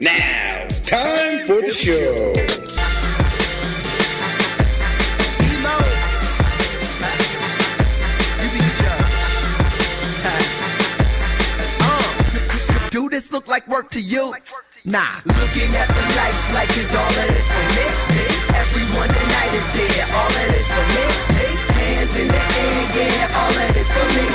Now it's time for the show. Emo, you be the judge. Do this look like work to you? Nah. Looking at the lights like it's all of this for me. Everyone tonight is here, all of this for me. Hands in the air, yeah, all of this for me.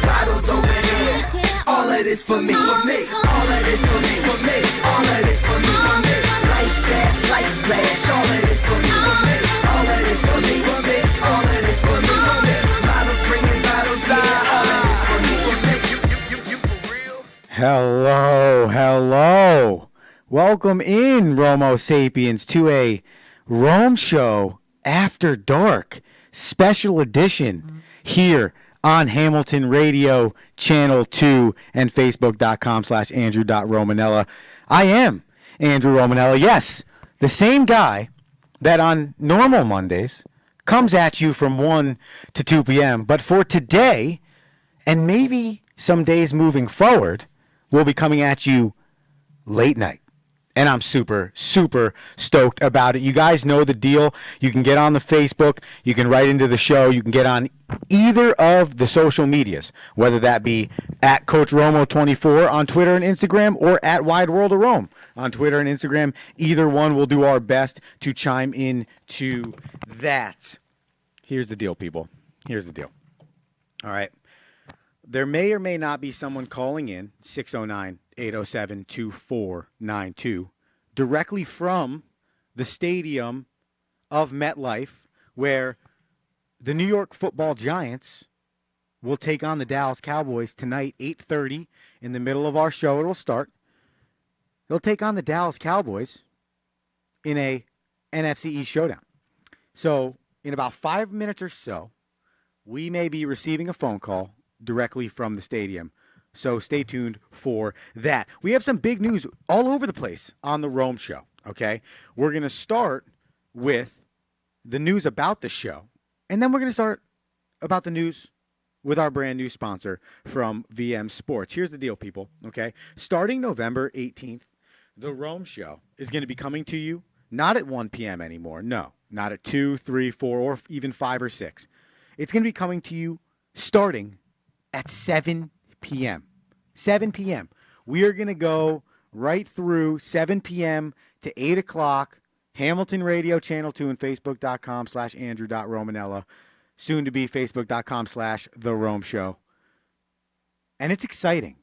Bottles over here, all of this for me, for me. All of this for me, for me. All of this for me, for me. Light fast, light flash, all of this for me, for me. All of this for me, for me. All of this for me, for me. Bottles bringing bottles, yeah, all of this for me, for me. You for real? Hello. Welcome in, Romo Sapiens, to a Rome Show After Dark special edition here on Hamilton Radio, Channel 2, and Facebook.com/Andrew.Romanella. I am Andrew Romanella. Yes, the same guy that on normal Mondays comes at you from 1 to 2 p.m. But for today, and maybe some days moving forward, we'll be coming at you late night. And I'm super, super stoked about it. You guys know the deal. You can get on the Facebook. You can write into the show. You can get on either of the social medias, whether that be at Coach Romo24 on Twitter and Instagram or at Wide World of Rome on Twitter and Instagram. Either one, we'll do our best to chime in to that. Here's the deal, people. Here's the deal. All right. There may or may not be someone calling in 609-807-2492 directly from the stadium of MetLife, where the New York Football Giants will take on the Dallas Cowboys tonight, 8:30. In the middle of our show, it will start. They'll take on the Dallas Cowboys in a NFC East showdown. So in about 5 minutes or so, we may be receiving a phone call directly from the stadium. So stay tuned for that. We have some big news all over the place on the Rome Show, okay? We're going to start with the news about the show, and then we're going to start about the news with our brand new sponsor from VM Sports. Here's the deal, people, okay? Starting November 18th, the Rome Show is going to be coming to you not at 1 p.m. anymore. No, not at 2, 3, 4, or even 5 or 6. It's going to be coming to you starting at 7 p.m. 7 p.m. We are going to go right through 7 p.m. to 8 o'clock, Hamilton Radio, Channel 2, and Facebook.com/Andrew.Romanella, soon to be Facebook.com/The Rome Show. And it's exciting.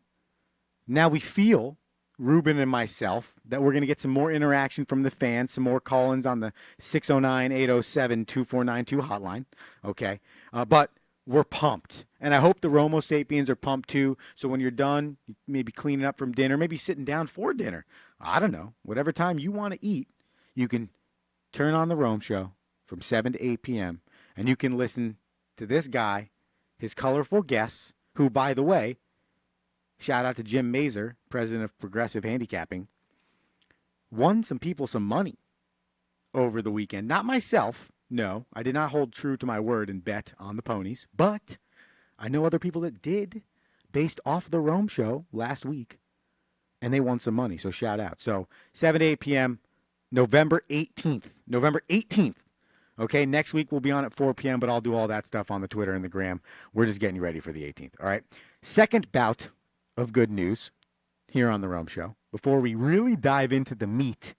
Now we feel, Ruben and myself, that we're going to get some more interaction from the fans, some more call-ins on the 609-807-2492 hotline, okay? But we're pumped. And I hope the Romo Sapiens are pumped too. So when you're done, maybe cleaning up from dinner, maybe sitting down for dinner. I don't know. Whatever time you want to eat, you can turn on the Rome Show from 7 to 8 p.m. And you can listen to this guy, his colorful guests, who, by the way, shout out to Jim Mazer, president of Progressive Handicapping, won some people some money over the weekend. Not myself. No, I did not hold true to my word and bet on the ponies, but I know other people that did based off the Rome Show last week, and they won some money, so shout out. So 7 to 8 p.m., November 18th. November 18th. Okay, next week we'll be on at 4 p.m., but I'll do all that stuff on the Twitter and the Gram. We're just getting you ready for the 18th, all right? Second bout of good news here on the Rome Show, before we really dive into the meat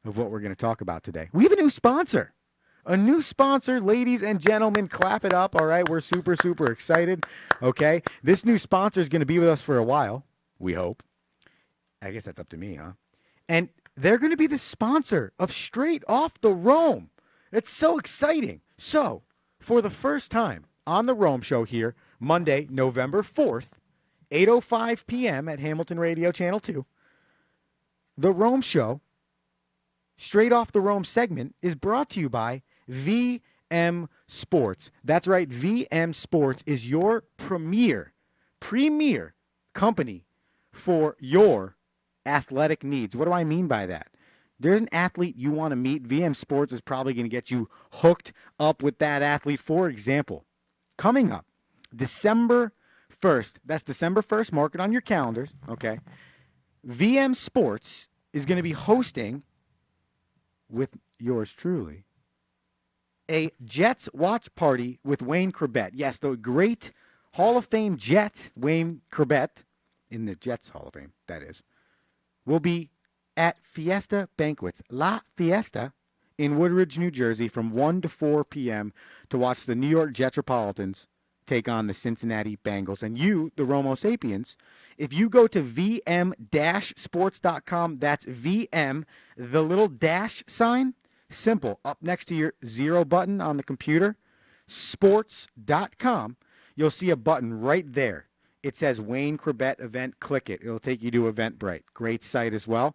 of what we're going to talk about today. We have a new sponsor. A new sponsor, ladies and gentlemen, clap it up, all right? We're super, super excited, okay? This new sponsor is going to be with us for a while, we hope. I guess that's up to me, huh? And they're going to be the sponsor of Straight Off the Rome. It's so exciting. So, for the first time on the Rome Show here, Monday, November 4th, 8:05 p.m. at Hamilton Radio, Channel 2, the Rome Show, Straight Off the Rome segment, is brought to you by VM Sports. That's right, VM Sports is your premier company for your athletic needs. What do I mean by that? There's an athlete you want to meet. VM Sports is probably going to get you hooked up with that athlete. For example, coming up December 1st, that's December 1st, mark it on your calendars, okay? VM Sports is going to be hosting, with yours truly, a Jets watch party with Wayne Corbett. Yes, the great Hall of Fame Jet, Wayne Corbett, in the Jets Hall of Fame, that is, will be at Fiesta Banquets, La Fiesta, in Woodridge, New Jersey, from 1 to 4 p.m. to watch the New York Jetropolitans take on the Cincinnati Bengals. And you, the Romo Sapiens, if you go to vm-sports.com, that's VM, the little dash sign, simple, up next to your 0 button on the computer, sports.com, you'll see a button right there. It says Wayne Corbett event. Click it. It'll take you to Eventbrite. Great site as well.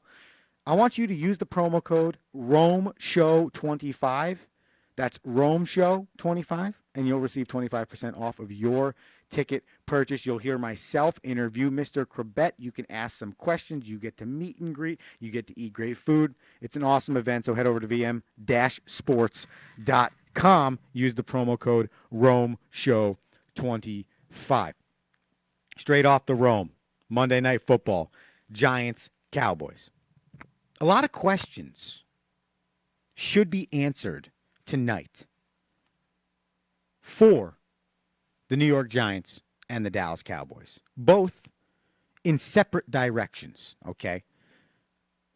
I want you to use the promo code ROMESHOW25. That's ROMESHOW25, and you'll receive 25% off of your ticket purchase. You'll hear myself interview Mr. Corbett. You can ask some questions. You get to meet and greet. You get to eat great food. It's an awesome event, so head over to vm-sports.com. Use the promo code ROMESHOW25. Straight off the Rome, Monday Night Football, Giants, Cowboys. A lot of questions should be answered tonight for the New York Giants and the Dallas Cowboys, both in separate directions, okay?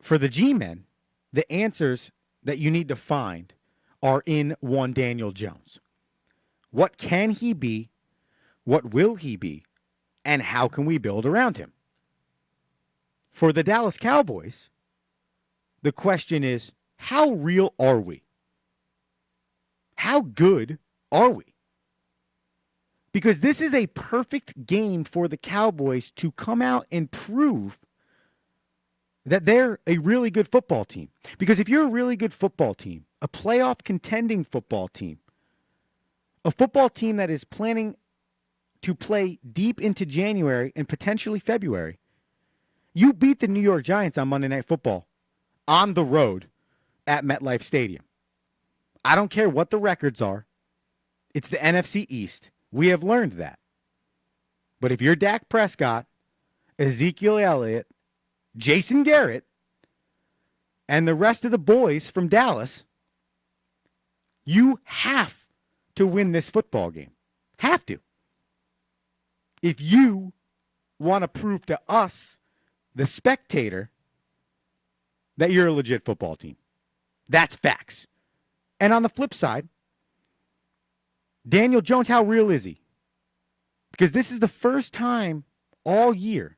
For the G-men, the answers that you need to find are in one Daniel Jones. What can he be? What will he be? And how can we build around him? For the Dallas Cowboys, the question is, how real are we? How good are we? Because this is a perfect game for the Cowboys to come out and prove that they're a really good football team. Because if you're a really good football team, a playoff contending football team, a football team that is planning to play deep into January and potentially February, you beat the New York Giants on Monday Night Football on the road at MetLife Stadium. I don't care what the records are. It's the NFC East. We have learned that. But if you're Dak Prescott, Ezekiel Elliott, Jason Garrett, and the rest of the boys from Dallas, you have to win this football game. Have to. If you want to prove to us, the spectator, that you're a legit football team. That's facts. And on the flip side, Daniel Jones, how real is he? Because this is the first time all year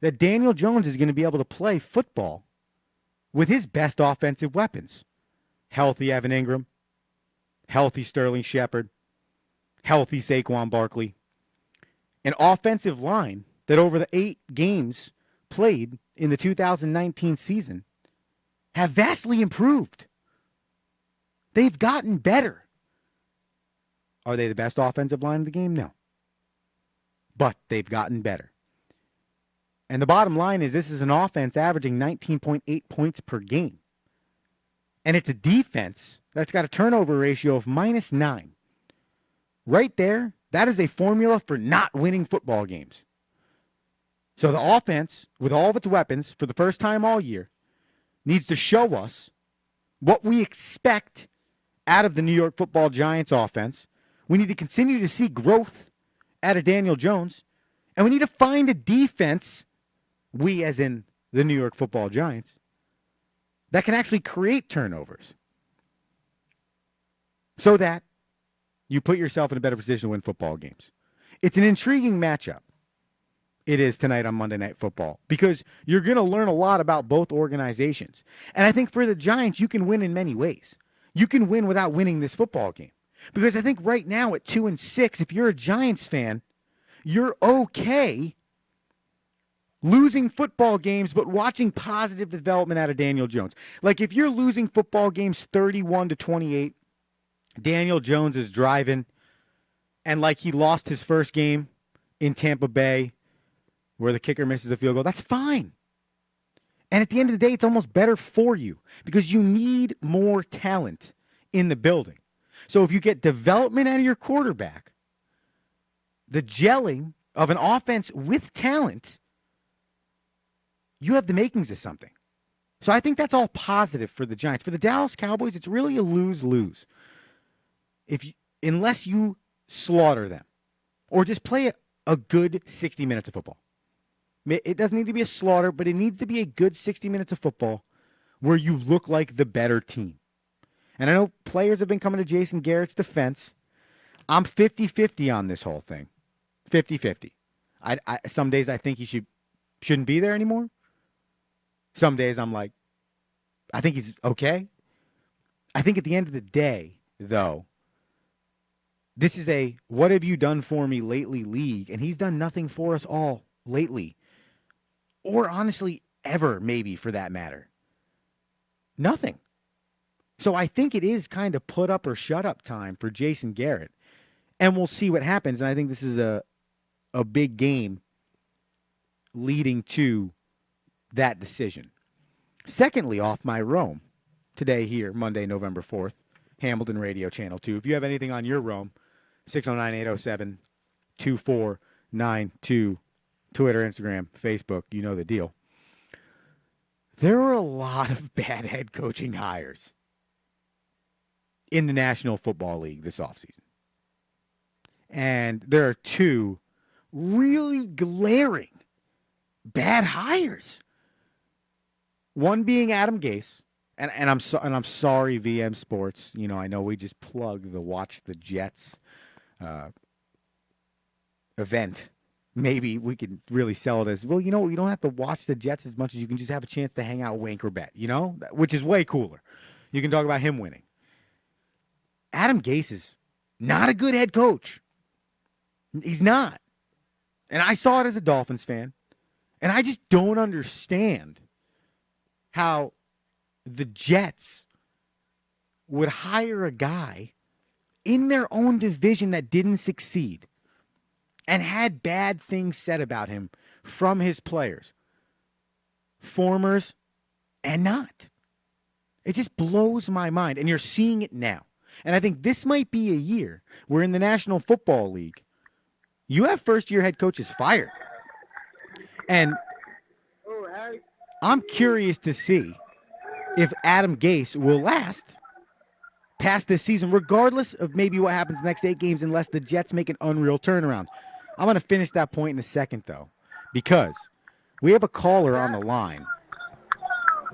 that Daniel Jones is going to be able to play football with his best offensive weapons. Healthy Evan Ingram, healthy Sterling Shepard, healthy Saquon Barkley. An offensive line that over the 8 games played in the 2019 season have vastly improved. They've gotten better. Are they the best offensive line in the game? No. But they've gotten better. And the bottom line is this is an offense averaging 19.8 points per game. And it's a defense that's got a turnover ratio of -9. Right there, that is a formula for not winning football games. So the offense, with all of its weapons, for the first time all year, needs to show us what we expect out of the New York Football Giants offense. We need to continue to see growth out of Daniel Jones. And we need to find a defense, we as in the New York Football Giants, that can actually create turnovers so that you put yourself in a better position to win football games. It's an intriguing matchup. It is tonight on Monday Night Football because you're going to learn a lot about both organizations. And I think for the Giants, you can win in many ways. You can win without winning this football game. Because I think right now at 2-6, if you're a Giants fan, you're okay losing football games but watching positive development out of Daniel Jones. Like if you're losing football games 31-28, Daniel Jones is driving, and like he lost his first game in Tampa Bay where the kicker misses a field goal, that's fine. And at the end of the day, it's almost better for you because you need more talent in the building. So if you get development out of your quarterback, the gelling of an offense with talent, you have the makings of something. So I think that's all positive for the Giants. For the Dallas Cowboys, it's really a lose-lose. Unless you slaughter them or just play a good 60 minutes of football. It doesn't need to be a slaughter, but it needs to be a good 60 minutes of football where you look like the better team. And I know players have been coming to Jason Garrett's defense. I'm 50-50 on this whole thing. 50-50. Some days I think he shouldn't be there anymore. Some days I'm like, I think he's okay. I think at the end of the day, though, this is a what have you done for me lately league, and he's done nothing for us all lately. Or honestly, ever, maybe, for that matter. Nothing. So I think it is kind of put up or shut up time for Jason Garrett. And we'll see what happens. And I think this is a big game leading to that decision. Secondly, off my roam today here, Monday, November 4th, Hamilton Radio Channel 2. If you have anything on your roam, 609-807-2492. Twitter, Instagram, Facebook, you know the deal. There are a lot of bad head coaching hires in the National Football League this offseason. And there are two really glaring bad hires. One being Adam Gase, and I'm sorry, VM Sports. You know, I know we just plugged the Watch the Jets event. Maybe we could really sell it as, well, you know, you don't have to watch the Jets as much as you can just have a chance to hang out, wink, or bet, you know, which is way cooler. You can talk about him winning. Adam Gase is not a good head coach. He's not. And I saw it as a Dolphins fan, and I just don't understand how the Jets would hire a guy in their own division that didn't succeed and had bad things said about him from his players, formers, and not. It just blows my mind, and you're seeing it now. And I think this might be a year where in the National Football League, you have first-year head coaches fired. And I'm curious to see if Adam Gase will last past this season, regardless of maybe what happens the next 8 games, unless the Jets make an unreal turnaround. I'm going to finish that point in a second, though, because we have a caller on the line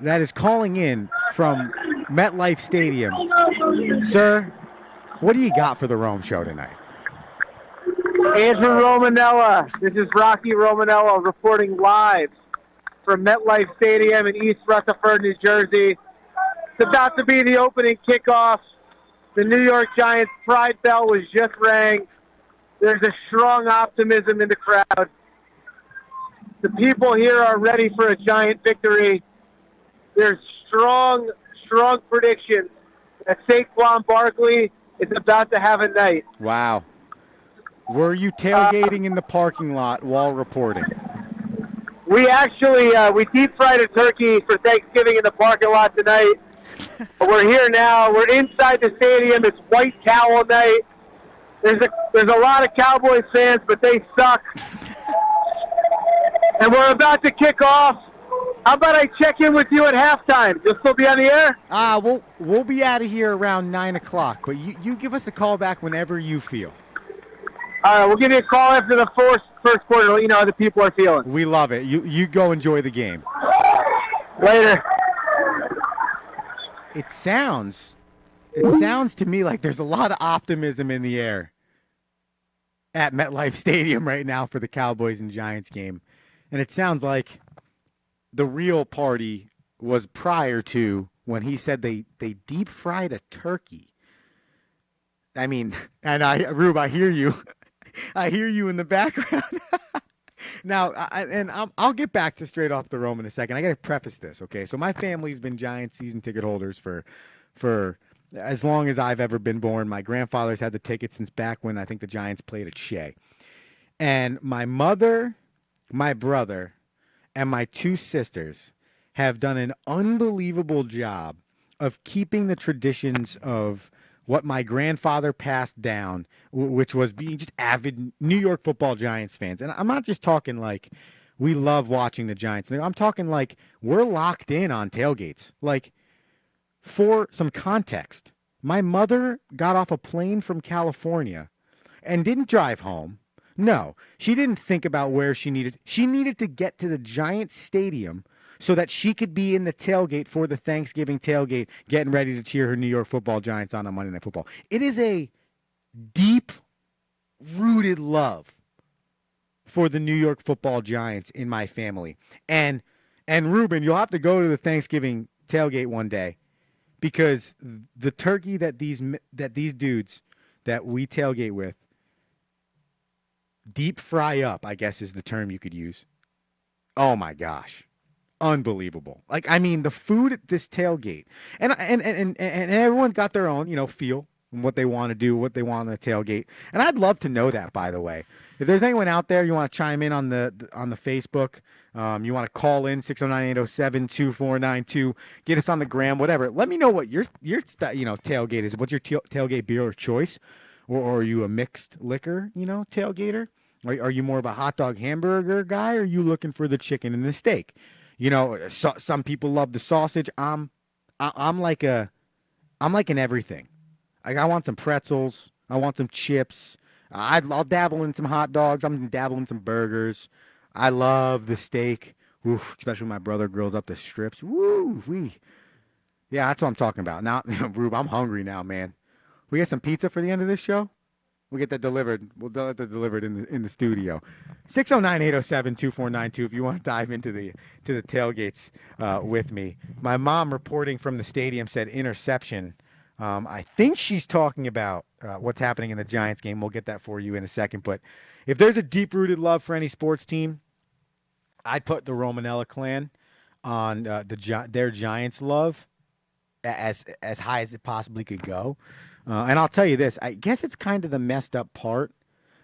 that is calling in from MetLife Stadium. Sir, what do you got for the Rome Show tonight? Andrew Romanella. This is Rocky Romanella reporting live from MetLife Stadium in East Rutherford, New Jersey. It's about to be the opening kickoff. The New York Giants pride bell was just rang. There's a strong optimism in the crowd. The people here are ready for a Giant victory. There's strong predictions that Saquon Barkley is about to have a night. Wow. Were you tailgating in the parking lot while reporting? We actually, we deep-fried a turkey for Thanksgiving in the parking lot tonight. We're here now. We're inside the stadium. It's White Towel night. There's a lot of Cowboys fans, but they suck. And we're about to kick off. How about I check in with you at halftime? You'll still be on the air? We'll be out of here around 9 o'clock, but you give us a call back whenever you feel. All right, we'll give you a call after the first quarter, let you know how the people are feeling. We love it. You go enjoy the game. Later. It sounds to me like there's a lot of optimism in the air at MetLife Stadium right now for the Cowboys and Giants game. And it sounds like the real party was prior to when he said they deep fried a turkey. I mean, and Rube, I hear you. I hear you in the background. Now, I'll get back to Straight Off the Rome in a second. I got to preface this, okay? So my family's been Giants season ticket holders for as long as I've ever been born. My grandfather's had the ticket since back when I think the Giants played at Shea. And my mother, my brother, and my 2 sisters have done an unbelievable job of keeping the traditions of what my grandfather passed down, which was being just avid New York Football Giants fans. And I'm not just talking like we love watching the Giants. I'm talking like we're locked in on tailgates. Like, for some context, my mother got off a plane from California and didn't drive home. No, she didn't think about where she needed. She needed to get to the Giants stadium so that she could be in the tailgate for the Thanksgiving tailgate, getting ready to cheer her New York Football Giants on Monday Night Football. It is a deep-rooted love for the New York Football Giants in my family. And Ruben, you'll have to go to the Thanksgiving tailgate one day, because the turkey that these dudes that we tailgate with deep fry up, I guess is the term you could use. Oh my gosh. Unbelievable. Like, I mean, the food at this tailgate, and everyone's got their own, feel and what they want to do, what they want on the tailgate. And I'd love to know that, by the way. If there's anyone out there, you want to chime in on the Facebook, you want to call in 609-807-2492, get us on the gram, whatever. Let me know what your tailgate is. What's your tailgate beer of choice? Or are you a mixed liquor, tailgater? Are you more of a hot dog hamburger guy, or are you looking for the chicken and the steak? Some people love the sausage. I'm like an everything. Like, I want some pretzels. I want some chips. I'll dabble in some hot dogs. I'm dabbling in some burgers. I love the steak. Oof, especially when my brother grills up the strips. Woo, yeah, that's what I'm talking about. Now, Rube, I'm hungry now, man. We get some pizza for the end of this show? We'll get that delivered. We'll get that delivered in the studio. 609-807-2492 if you want to dive into the tailgates with me. My mom reporting from the stadium said interception. I think she's talking about what's happening in the Giants game. We'll get that for you in a second. But if there's a deep-rooted love for any sports team, I'd put the Romanella clan on their Giants love as high as it possibly could go. And I'll tell you this, I guess it's kind of the messed up part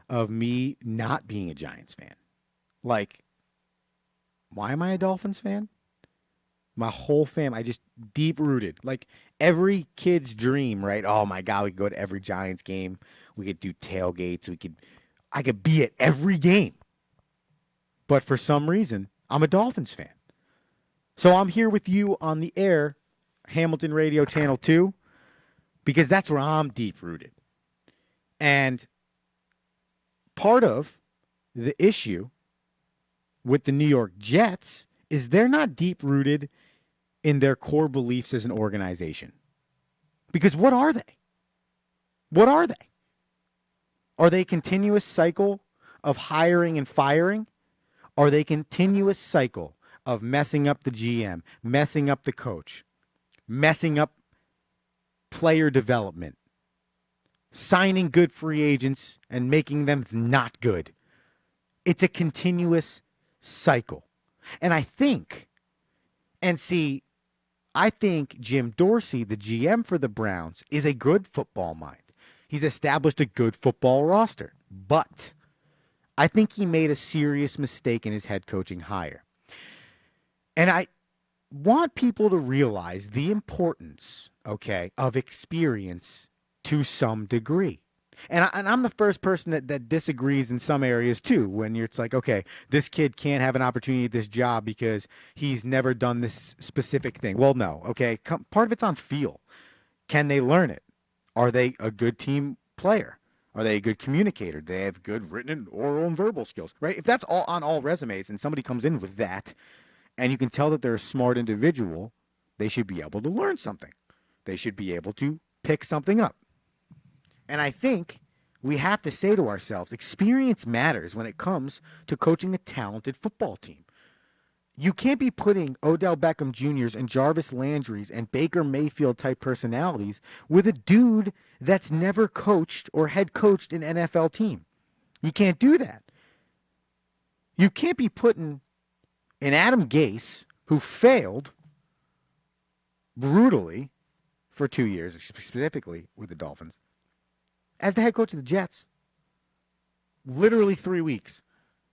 of me not being a Giants fan. Like, why am I a Dolphins fan? My whole family, I just deep-rooted. Like, every kid's dream, right? Oh, my God, we could go to every Giants game. We could do tailgates. I could be at every game. But for some reason, I'm a Dolphins fan. So I'm here with you on the air, Hamilton Radio Channel 2, because that's where I'm deep-rooted. And part of the issue with the New York Jets is they're not deep-rooted in their core beliefs as an organization. Because what are they? What are they? Are they a continuous cycle of hiring and firing? Are they a continuous cycle of messing up the GM, messing up the coach, messing up player development, signing good free agents and making them not good? It's a continuous cycle. And I think Jim Dorsey, the GM for the Browns, is a good football mind. He's established a good football roster. But I think he made a serious mistake in his head coaching hire. And I want people to realize the importance, of experience to some degree. And I'm the first person that disagrees in some areas too, when it's like, okay, this kid can't have an opportunity at this job because he's never done this specific thing. Well, no, okay, part of it's on feel. Can they learn it? Are they a good team player? Are they a good communicator? Do they have good written and oral and verbal skills, right? If that's all on all resumes and somebody comes in with that and you can tell that they're a smart individual, they should be able to learn something. They should be able to pick something up. And I think we have to say to ourselves, experience matters when it comes to coaching a talented football team. You can't be putting Odell Beckham Jr.'s and Jarvis Landry's and Baker Mayfield type personalities with a dude that's never coached or head coached an NFL team. You can't do that. You can't be putting an Adam Gase, who failed brutally for 2 years, specifically with the Dolphins, as the head coach of the Jets, literally 3 weeks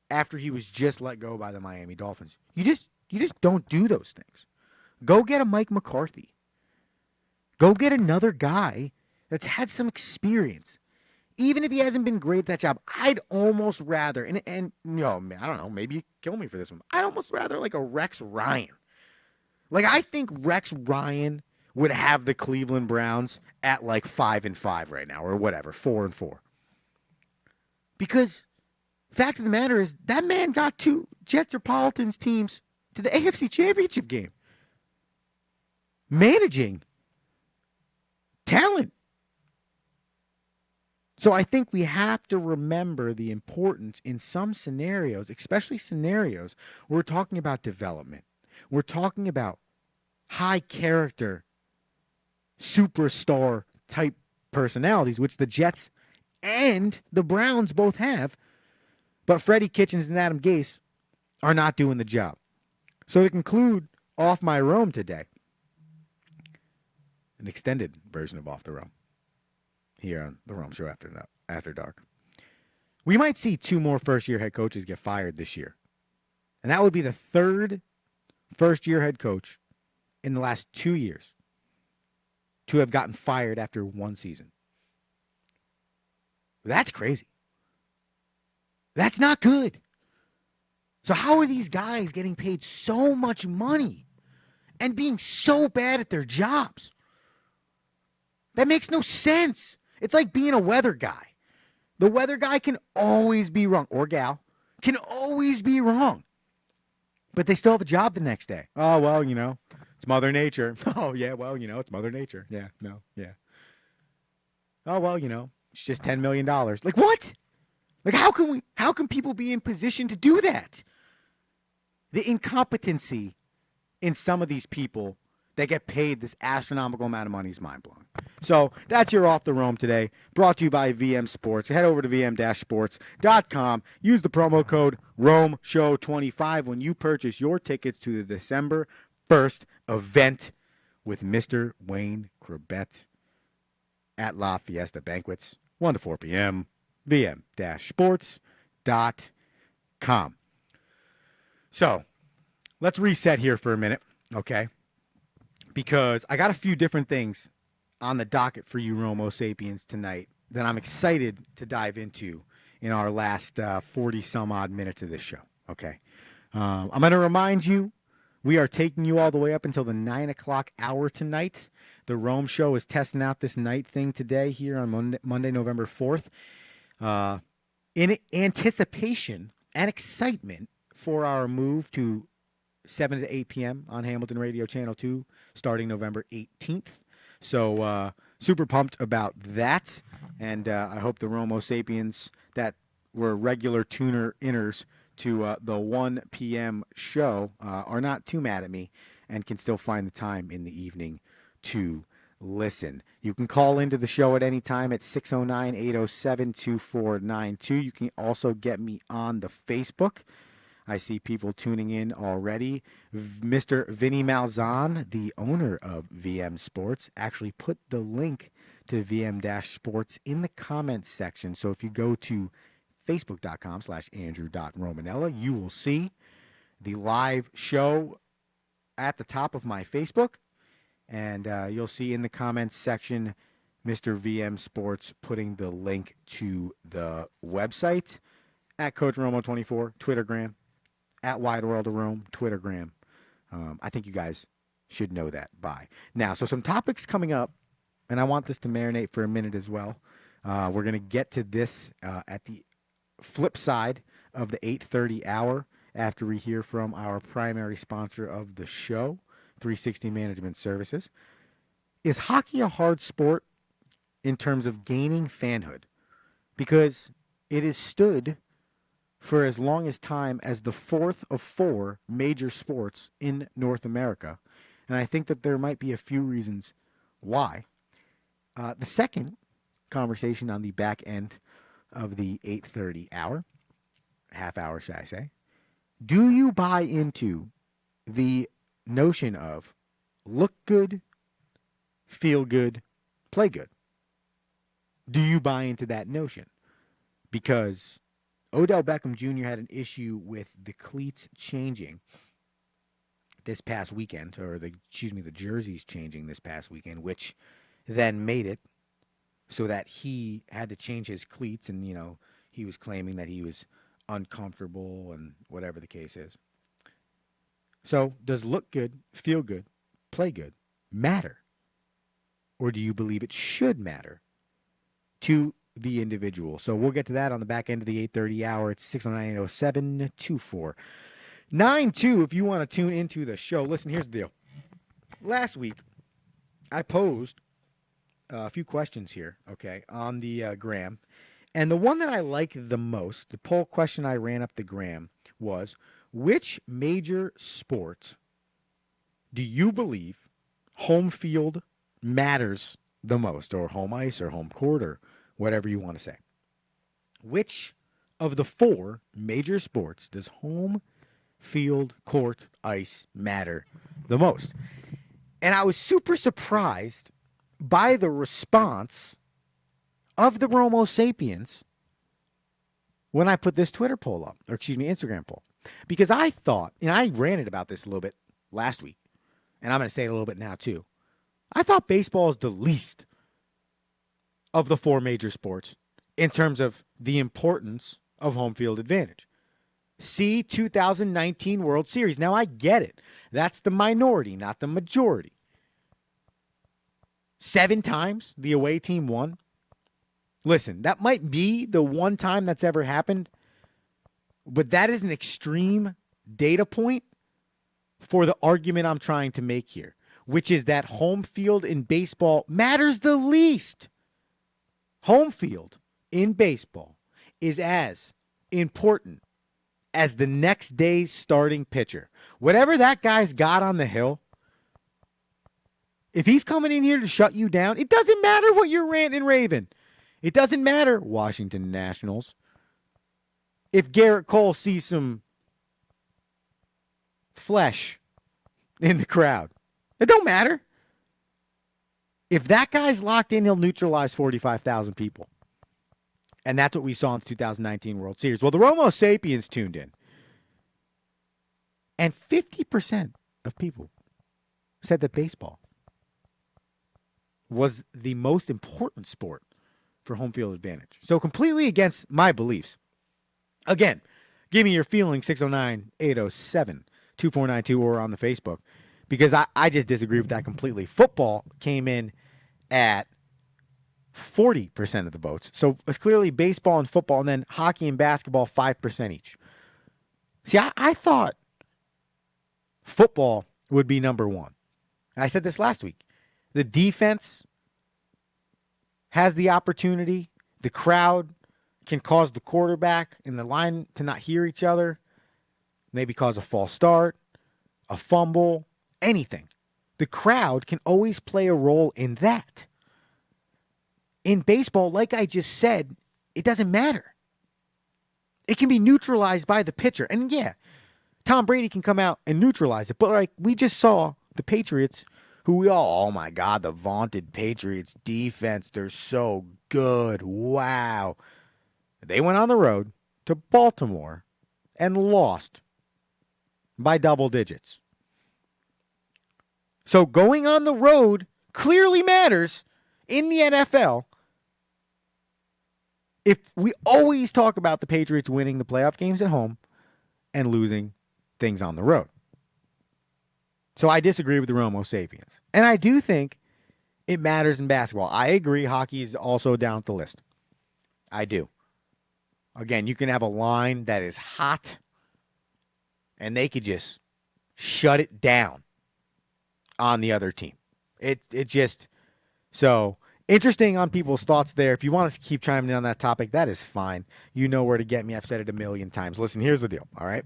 after he was just let go by the Miami Dolphins. You just don't do those things. Go get a Mike McCarthy. Go get another guy that's had some experience Even if he hasn't been great at that job, I'd almost rather, and man, I don't know, maybe you kill me for this one. I'd almost rather like a Rex Ryan. Like, I think Rex Ryan would have the Cleveland Browns at like 5-5 right now, or whatever, 4-4. Because fact of the matter is, that man got two Jetropolitans teams to the AFC Championship game. Managing talent. So I think we have to remember the importance in some scenarios, especially scenarios where we're talking about development. We're talking about high character, superstar type personalities, which the Jets and the Browns both have. But Freddie Kitchens and Adam Gase are not doing the job. So to conclude Off My Rome today, an extended version of Off the Rome here on the Rome Show After Dark. We might see 2 more first-year head coaches get fired this year. And that would be the 3rd first-year head coach in the last 2 years to have gotten fired after 1 season. That's crazy. That's not good. So how are these guys getting paid so much money and being so bad at their jobs? That makes no sense. It's like being a weather guy. The weather guy can always be wrong, or gal, can always be wrong. But they still have a job the next day. Oh, well, it's Mother Nature. Oh, yeah, well, it's Mother Nature. Yeah, no, yeah. Oh, well, it's just $10 million. Like, what? Like, how can people be in position to do that? The incompetency in some of these people that get paid this astronomical amount of money is mind-blowing. So that's your Off the Rome today, brought to you by VM Sports. Head over to vm-sports.com. Use the promo code ROMESHOW25 when you purchase your tickets to the December 1st event with Mr. Wayne Corbett at La Fiesta Banquets, 1 to 4 p.m., vm-sports.com. So let's reset here for a minute, okay? Because I got a few different things on the docket for you Romo Sapiens tonight that I'm excited to dive into in our last 40-some-odd minutes of this show, okay? I'm going to remind you, we are taking you all the way up until the 9 o'clock hour tonight. The Rome Show is testing out this night thing today here on Monday November 4th. In anticipation and excitement for our move to 7 to 8 p.m. on Hamilton Radio Channel 2 starting November 18th. So super pumped about that. And I hope the Romo Sapiens that were regular tuner-inners to the 1 p.m. show are not too mad at me and can still find the time in the evening to listen. You can call into the show at any time at 609-807-2492. You can also get me on the Facebook. I see people tuning in already. Mr. Vinny Malzahn, the owner of VM Sports, actually put the link to VM-Sports in the comments section. So if you go to facebook.com/Andrew.Romanella, you will see the live show at the top of my Facebook. And you'll see in the comments section Mr. VM Sports putting the link to the website at Coach Romo24, Twittergram, at Wide World of Rome, Twittergram. I think you guys should know that by now. So some topics coming up, and I want this to marinate for a minute as well. We're going to get to this at the flip side of the 8:30 hour after we hear from our primary sponsor of the show, 360 Management Services. Is hockey a hard sport in terms of gaining fanhood? Because it is stood for as long as time as the 4th of 4 major sports in North America. And I think that there might be a few reasons why. The second conversation on the back end of the 8:30 hour, half hour, should I say, do you buy into the notion of look good, feel good, play good? Do you buy into that notion? Because Odell Beckham Jr. had an issue with the cleats changing this past weekend, or the jerseys changing this past weekend, which then made it so that he had to change his cleats, and he was claiming that he was uncomfortable and whatever the case is. So, does look good, feel good, play good matter? Or do you believe it should matter to the individual? So we'll get to that on the back end of the 8:30 hour. It's 609-807-2492 if you want to tune into the show. Listen, here's the deal. Last week, I posed a few questions here, okay, on the gram. And the one that I like the most, the poll question I ran up the gram was, which major sport do you believe home field matters the most, or home ice, or home court, or whatever you want to say? Which of the 4 major sports does home field, court, ice matter the most? And I was super surprised by the response of the Romo Sapiens when I put this Twitter poll up, or Instagram poll. Because I thought, and I ranted about this a little bit last week, and I'm going to say it a little bit now too. I thought baseball is the least of the 4 major sports in terms of the importance of home field advantage. See 2019 World Series. Now, I get it. That's the minority, not the majority. 7 times the away team won. Listen, that might be the one time that's ever happened, but that is an extreme data point for the argument I'm trying to make here, which is that home field in baseball matters the least. Home field in baseball is as important as the next day's starting pitcher. Whatever that guy's got on the hill, if he's coming in here to shut you down, it doesn't matter what you're ranting and raving. It doesn't matter, Washington Nationals. If Garrett Cole sees some flesh in the crowd, it don't matter. If that guy's locked in, he'll neutralize 45,000 people. And that's what we saw in the 2019 World Series. Well, the Romo Sapiens tuned in. And 50% of people said that baseball was the most important sport for home field advantage. So completely against my beliefs. Again, give me your feelings, 609-807-2492 or on the Facebook, because I just disagree with that completely. Football came in at 40% of the votes. So it's clearly baseball and football, and then hockey and basketball, 5% each. See, I thought football would be number one. I said this last week. The defense has the opportunity. The crowd can cause the quarterback and the line to not hear each other, maybe cause a false start, a fumble, anything. The crowd can always play a role in that. In baseball, like I just said, it doesn't matter. It can be neutralized by the pitcher. And yeah, Tom Brady can come out and neutralize it. But like we just saw the Patriots, who we all, oh my God, the vaunted Patriots defense, they're so good. Wow. They went on the road to Baltimore and lost by double digits. So going on the road clearly matters in the NFL. If we always talk about the Patriots winning the playoff games at home and losing things on the road. So I disagree with the Romo Sapiens. And I do think it matters in basketball. I agree hockey is also down the list. I do. Again, you can have a line that is hot and they could just shut it down on the other team. It just, so interesting on people's thoughts there. If you want to keep chiming in on that topic, that is fine. You know where to get me. I've said it a million times. Listen, here's the deal, all right?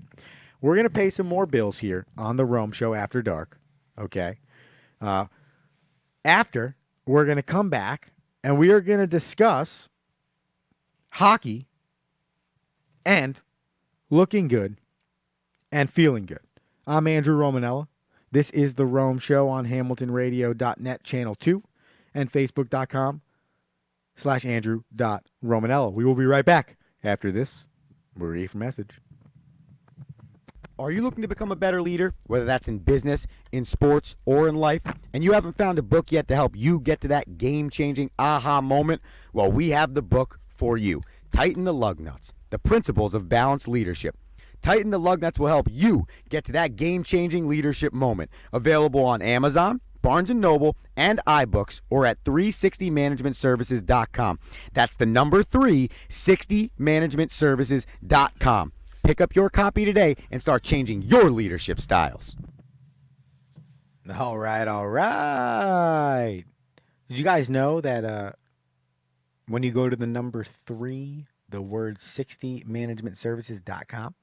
We're going to pay some more bills here on the Rome Show After Dark, okay? After, we're going to come back, and we are going to discuss hockey and looking good and feeling good. I'm Andrew Romanella. This is the Rome Show on HamiltonRadio.net Channel 2 and Facebook.com/Andrew.Romanella. We will be right back after this brief message. Are you looking to become a better leader, whether that's in business, in sports, or in life, and you haven't found a book yet to help you get to that game-changing aha moment? Well, we have the book for you. Tighten the Lug Nuts, The Principles of Balanced Leadership. Tighten the Lug Nuts will help you get to that game-changing leadership moment. Available on Amazon, Barnes & Noble, and iBooks, or at 360managementservices.com. That's the number 360managementservices.com. Pick up your copy today and start changing your leadership styles. All right. Did you guys know that when you go to the number 3, the word 60managementservices.com,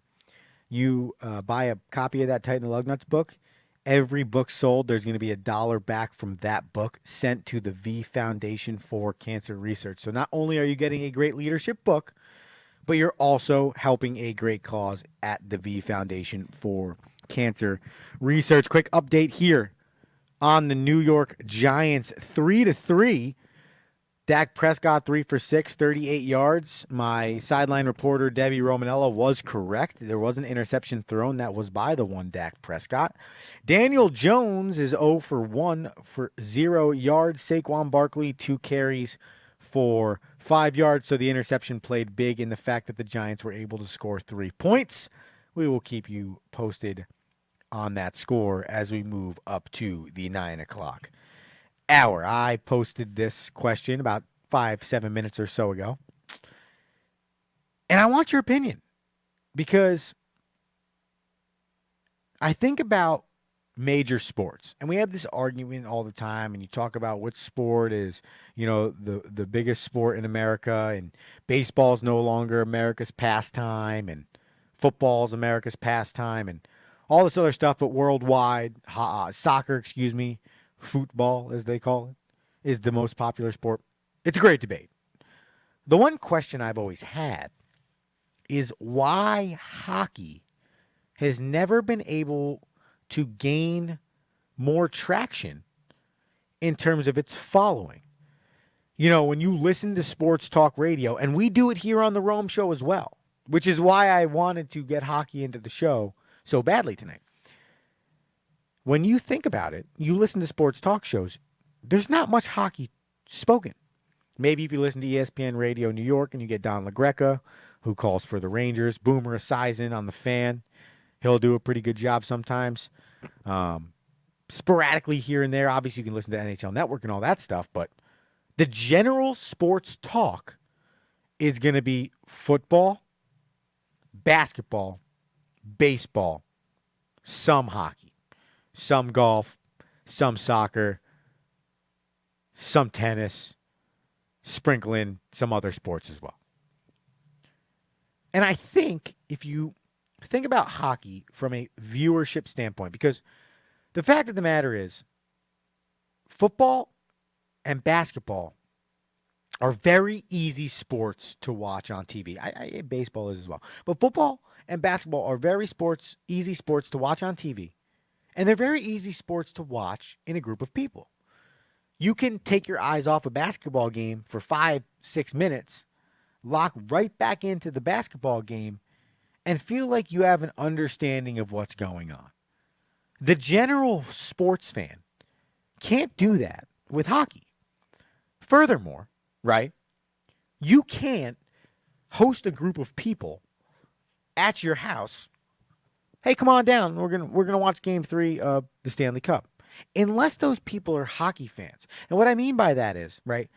you buy a copy of that Tighten the Lug Nuts book, every book sold, there's going to be $1 back from that book sent to the V Foundation for Cancer Research. So not only are you getting a great leadership book, but you're also helping a great cause at the V Foundation for Cancer Research. Quick update here on the New York Giants, 3-3. Dak Prescott 3 for 6, 38 yards. My sideline reporter, Debbie Romanella, was correct. There was an interception thrown. That was by the one Dak Prescott. Daniel Jones is 0 for 1 for 0 yards. Saquon Barkley, 2 carries for 5 yards. So the interception played big in the fact that the Giants were able to score 3 points. We will keep you posted on that score as we move up to the 9 o'clock hour. I posted this question about 5-7 minutes or so ago. And I want your opinion because I think about major sports, and we have this argument all the time, and you talk about which sport is, the biggest sport in America, and baseball is no longer America's pastime, and football is America's pastime, and all this other stuff, but worldwide, soccer, football, as they call it, is the most popular sport. It's a great debate. The one question I've always had is why hockey has never been able to gain more traction in terms of its following. When you listen to sports talk radio, and we do it here on the Rome Show as well, which is why I wanted to get hockey into the show so badly tonight. When you think about it, you listen to sports talk shows, there's not much hockey spoken. Maybe if you listen to ESPN Radio New York and you get Don LaGreca, who calls for the Rangers, Boomer Esiason on the Fan, he'll do a pretty good job sometimes. Sporadically here and there, obviously you can listen to NHL Network and all that stuff, but the general sports talk is going to be football, basketball, baseball, some hockey, some golf, some soccer, some tennis, sprinkle in some other sports as well. And I think if you think about hockey from a viewership standpoint, because the fact of the matter is football and basketball are very easy sports to watch on TV. Baseball is as well. But football and basketball are very easy sports to watch on TV. And they're very easy sports to watch in a group of people. You can take your eyes off a basketball game for 5-6 minutes, lock right back into the basketball game, and feel like you have an understanding of what's going on. The general sports fan can't do that with hockey. Furthermore, right, you can't host a group of people at your house. Hey, come on down. We're gonna watch Game 3 of the Stanley Cup. Unless those people are hockey fans. And what I mean by that is, right,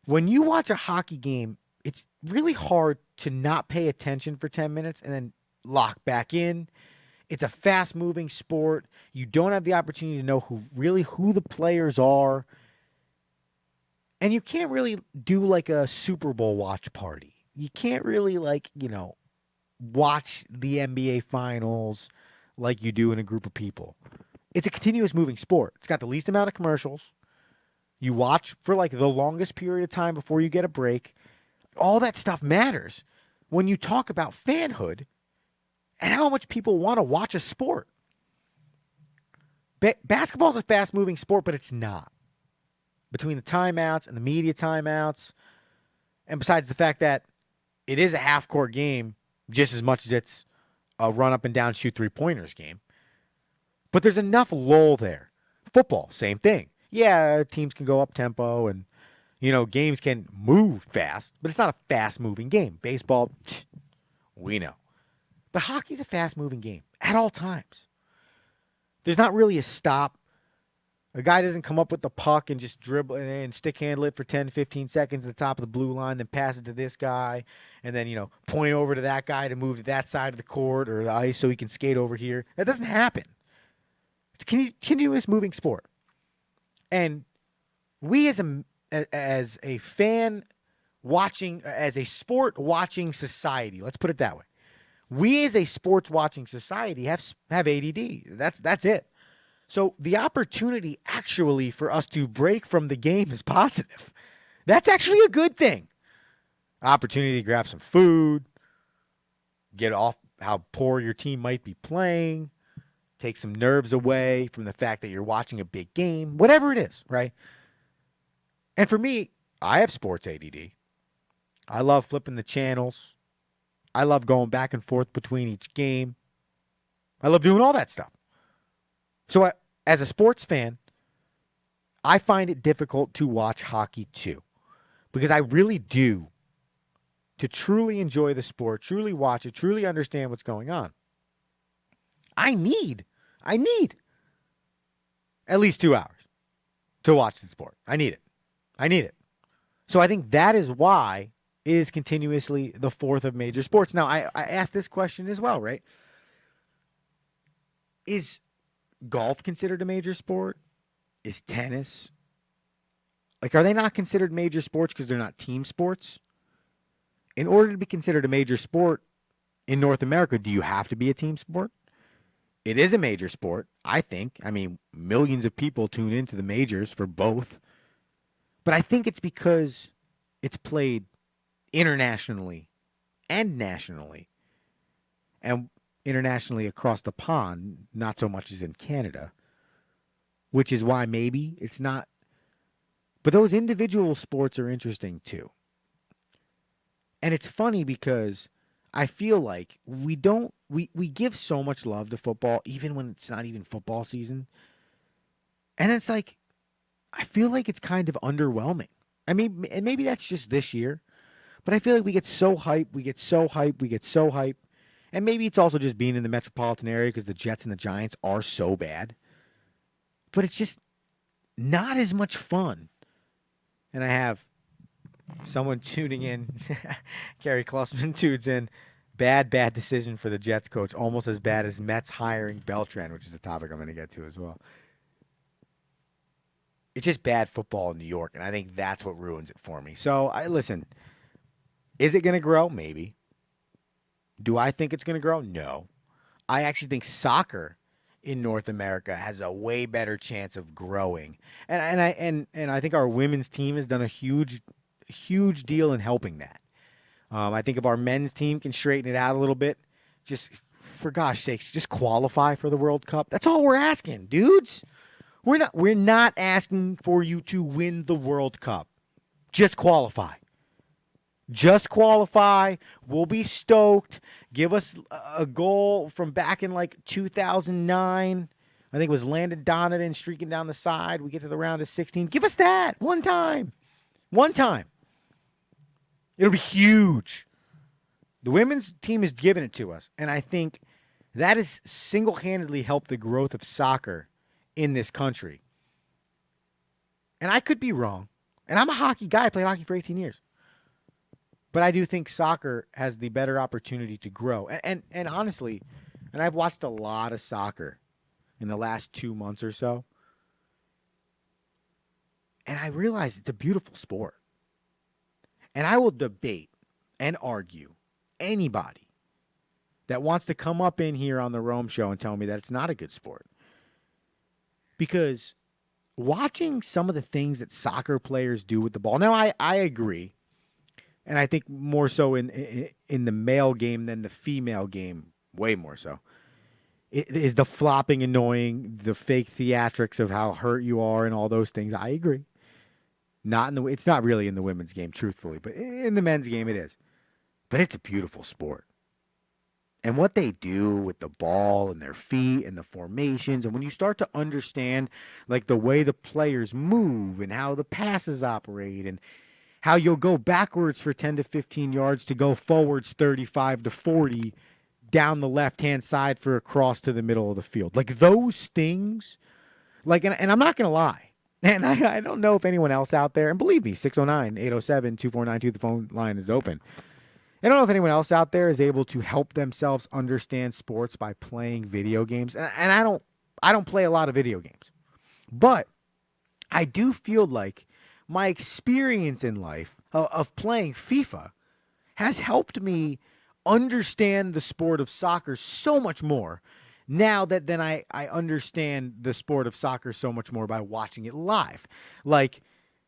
when you watch a hockey game, it's really hard to not pay attention for 10 minutes and then lock back in. It's a fast-moving sport. You don't have the opportunity to know who the players are. And you can't really do like a Super Bowl watch party. You can't really watch the NBA Finals like you do in a group of people. It's a continuous moving sport. It's got the least amount of commercials. You watch for the longest period of time before you get a break. All that stuff matters when you talk about fanhood and how much people want to watch a sport. Basketball is a fast-moving sport, but it's not. Between the timeouts and the media timeouts, and besides the fact that it is a half-court game just as much as it's a run up and down, shoot 3-pointers game. But there's enough lull there. Football, same thing. Yeah, teams can go up tempo and, games can move fast, but it's not a fast moving game. Baseball, we know. But hockey's a fast moving game at all times. There's not really a stop. A guy doesn't come up with the puck and just dribble and stick handle it for 10, 15 seconds at the top of the blue line, then pass it to this guy, and then, point over to that guy to move to that side of the court or the ice so he can skate over here. That doesn't happen. It's a continuous moving sport. And we as a fan watching, as a sport watching society, let's put it that way. We as a sports watching society have ADD. That's it. So the opportunity actually for us to break from the game is positive. That's actually a good thing. Opportunity to grab some food, get off how poor your team might be playing, take some nerves away from the fact that you're watching a big game, whatever it is, right? And for me, I have sports ADD. I love flipping the channels. I love going back and forth between each game. I love doing all that stuff. So as a sports fan, I find it difficult to watch hockey too, because I really do, to truly enjoy the sport, truly watch it, truly understand what's going on. I need at least 2 hours to watch the sport. I need it. So I think that is why it is continuously the fourth of major sports. Now, I asked this question as well, right? Is golf considered a major sport? Is tennis? Are they not considered major sports because they're not team sports? In order to be considered a major sport in North America, do you have to be a team sport? It is a major sport, I think. I mean, millions of people tune into the majors for both. But I think it's because it's played internationally and nationally. And internationally across the pond, not so much as in Canada. Which is why maybe it's not. But those individual sports are interesting too. And it's funny because I feel like we give so much love to football, even when it's not even football season. And it's like, I feel like it's kind of underwhelming. I mean, and maybe that's just this year, but I feel like we get so hyped. And maybe it's also just being in the metropolitan area because the Jets and the Giants are so bad. But it's just not as much fun. And I have someone tuning in. Gary Klossman tunes in. Bad decision for the Jets coach. Almost as bad as Mets hiring Beltran, which is a topic I'm going to get to as well. It's just bad football in New York, and I think that's what ruins it for me. So, listen, is it going to grow? Maybe. Do I think it's going to grow? No. I actually think soccer in North America has a way better chance of growing. And I think our women's team has done a huge deal in helping that. I think if our men's team can straighten it out a little bit, just for gosh sakes, just qualify for the World Cup. That's all we're asking, dudes. We're not asking for you to win the World Cup. Just qualify. Just qualify. We'll be stoked. Give us a goal from back in like 2009. I think it was Landon Donovan streaking down the side. We get to the round of 16. Give us that one time. One time. It'll be huge. The women's team has given it to us, and I think that has single-handedly helped the growth of soccer in this country. And I could be wrong. And I'm a hockey guy. I played hockey for 18 years. But I do think soccer has the better opportunity to grow. And honestly, and I've watched a lot of soccer in the last 2 months or so. And I realize it's a beautiful sport. And I will debate and argue anybody that wants to come up in here on the Rome Show and tell me that it's not a good sport. Because watching some of the things that soccer players do with the ball. Now, I agree. And I think more so in the male game than the female game. Way more so. It is the flopping annoying, the fake theatrics of how hurt you are and all those things. I agree. It's not really in the women's game, truthfully. But in the men's game, it is. But it's a beautiful sport. and what they do with the ball and their feet and the formations, and when you start to understand like the way the players move and how the passes operate and how you'll go backwards for 10 to 15 yards to go forwards 35 to 40 down the left-hand side for a cross to the middle of the field. Like those things, like, and I'm not going to lie, and I don't know if anyone else out there, and believe me, 609-807-2492, the phone line is open. I don't know if anyone else out there is able to help themselves understand sports by playing video games. And I don't play a lot of video games. But I do feel like my experience in life of playing FIFA has helped me understand the sport of soccer so much more now that then I understand the sport of soccer so much more by watching it live. Like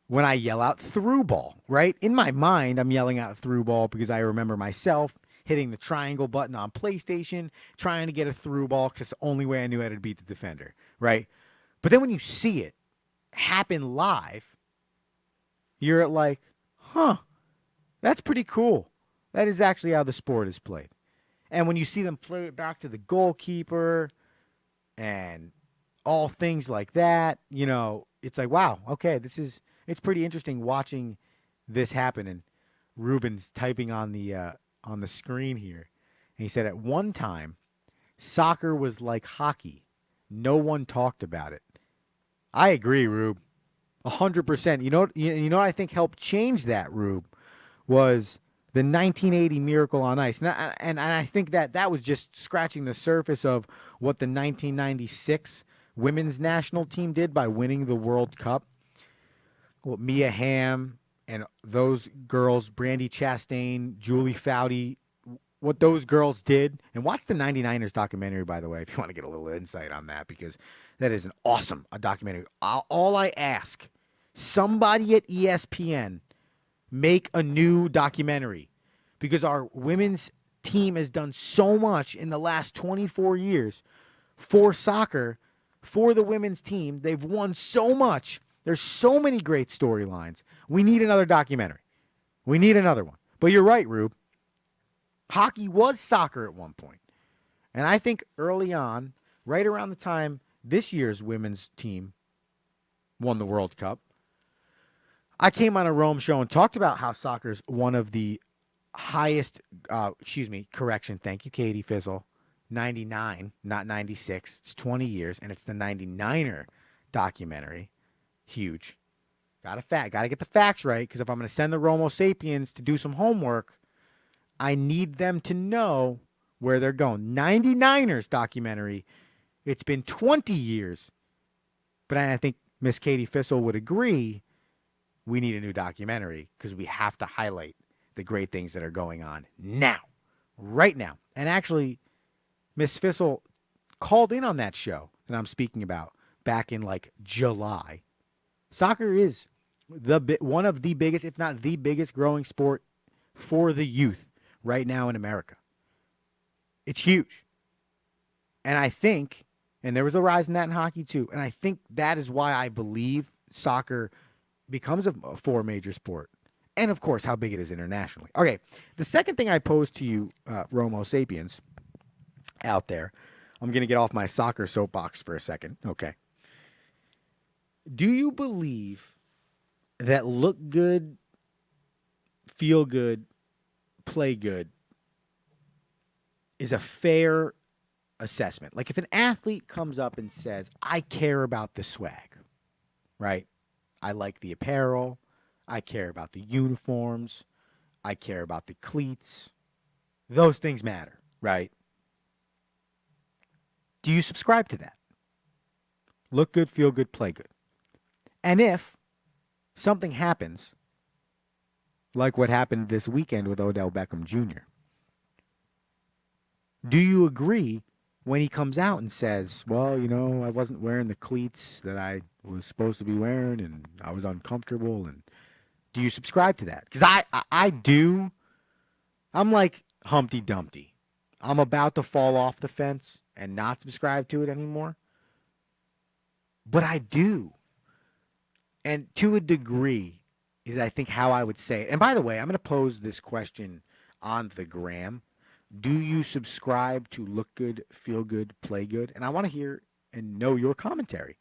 when I yell out through ball, right? In my mind, I'm yelling out through ball because I remember myself hitting the triangle button on PlayStation, trying to get a through ball because it's the only way I knew how to beat the defender, right? But then when you see it happen live, you're like, huh, that's pretty cool. That is actually how the sport is played. And when you see them play it back to the goalkeeper and all things like that, you know, it's like, wow, okay, it's pretty interesting watching this happen. And Ruben's typing on the screen here. And he said at one time, soccer was like hockey. No one talked about it. I agree, Rube. 100%. You know what I think helped change that, Rube, was the 1980 Miracle on Ice. And I think that was just scratching the surface of what the 1996 women's national team did by winning the World Cup. What Mia Hamm and those girls, Brandy Chastain, Julie Foudy, what those girls did. And watch the 99ers documentary, by the way, if you want to get a little insight on that, because that is an awesome documentary. All I ask, somebody at ESPN make a new documentary, because our women's team has done so much in the last 24 years for soccer, for the women's team. They've won so much. There's so many great storylines. We need another documentary. We need another one. But you're right, Rube. Hockey was soccer at one point. And I think early on, right around the time this year's women's team won the World Cup, I came on a Rome show and talked about how soccer is one of the highest, thank you, Katie Fizzle, 99, not 96. It's 20 years, and it's the 99er documentary. Huge. Got to get the facts right, because if I'm going to send the Romo Sapiens to do some homework, I need them to know where they're going. 99ers documentary. It's been 20 years, but I think Miss Katie Fizzle would agree we need a new documentary, because we have to highlight the great things that are going on now, right now. And actually, Miss Fizzle called in on that show that I'm speaking about back in like July. Soccer is one of the biggest, if not the biggest, growing sport for the youth right now in America. It's huge. And I think, and there was a rise in that in hockey too, and I think that is why I believe soccer becomes a four-major sport. And, of course, how big it is internationally. Okay, the second thing I pose to you, Romo Sapiens, out there, I'm going to get off my soccer soapbox for a second. Okay. Do you believe that look good, feel good, play good is a fair assessment? Like if an athlete comes up and says, I care about the swag, right? I like the apparel. I care about the uniforms. I care about the cleats. Those things matter, right? Do you subscribe to that? Look good, feel good, play good. And if something happens, like what happened this weekend with Odell Beckham Jr., do you agree when he comes out and says, well, you know, I wasn't wearing the cleats that I was supposed to be wearing and I was uncomfortable? And do you subscribe to that? Because I do. I'm like Humpty Dumpty. I'm about to fall off the fence and not subscribe to it anymore. But I do. And to a degree is, I think, how I would say it. And by the way, I'm going to pose this question on the gram. Do you subscribe to look good, feel good, play good? And I want to hear and know your commentary.